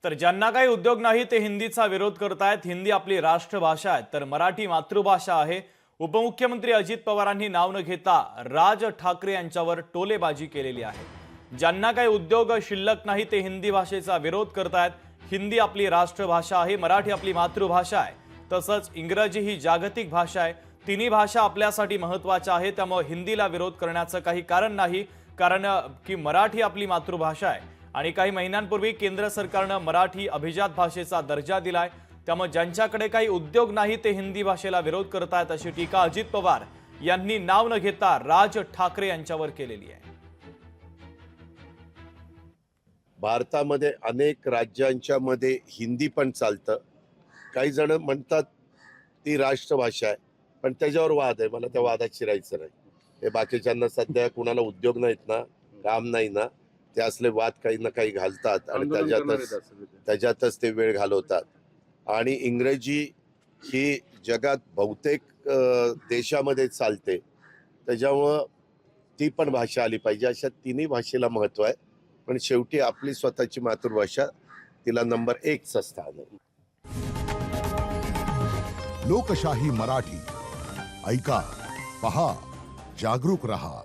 तर ज्यांना काही उद्योग नाही ते हिंदीचा विरोध करतायत। हिंदी आपली राष्ट्रभाषा आहे तर मराठी मातृभाषा आहे। उपमुख्यमंत्री अजित पवारांनी नाव न घेता राज ठाकरे यांच्यावर टोलेबाजी केलेली आहे। ज्यांना काही उद्योग शिल्लक नाही ते हिंदी भाषेचा विरोध करतायत। हिंदी आपली राष्ट्रभाषा आहे, मराठी आपली मातृभाषा आहे, तसंच इंग्रजी ही जागतिक भाषा आहे। तिन्ही भाषा आपल्यासाठी महत्त्वाच्या आहेत, त्यामुळे हिंदीला विरोध करण्याचं काही कारण नाही, कारण की मराठी आपली मातृभाषा आहे आणि काही महिन्यांपूर्वी केंद्र सरकारने मराठी अभिजात भाषेचा दर्जा दिलाय। त्यामुळे ज्यांच्याकडे काही उद्योग नाही ते हिंदी भाषेला विरोध करतायत अशी टीका अजित पवार यांनी नाव न घेता राज ठाकरे यांच्यावर केलेली आहे। भारतामध्ये अनेक राज्यांच्या मध्ये हिंदी पण चालतं। काही जण म्हणतात ती राष्ट्रभाषा आहे, पण त्याच्यावर वाद आहे। मला त्या वादात शिरायचं नाही। हे बाकीच्यांना सध्या कुणाला उद्योग नाहीत ना, काम नाही ना, ते असले वाद काही ना काही घालतात आणि त्याच्यातच ते वेळ घालवतात। आणि इंग्रजी ही जगात बहुतेक देशामध्ये चालते, त्याच्यामुळं ती पण भाषा आली पाहिजे। अशा तिन्ही भाषेला महत्व आहे, पण शेवटी आपली स्वतःची मातृभाषा तिला नंबर 1चं स्थान आहे। लोकशाही मराठी ऐका, पहा, जागरूक रहा।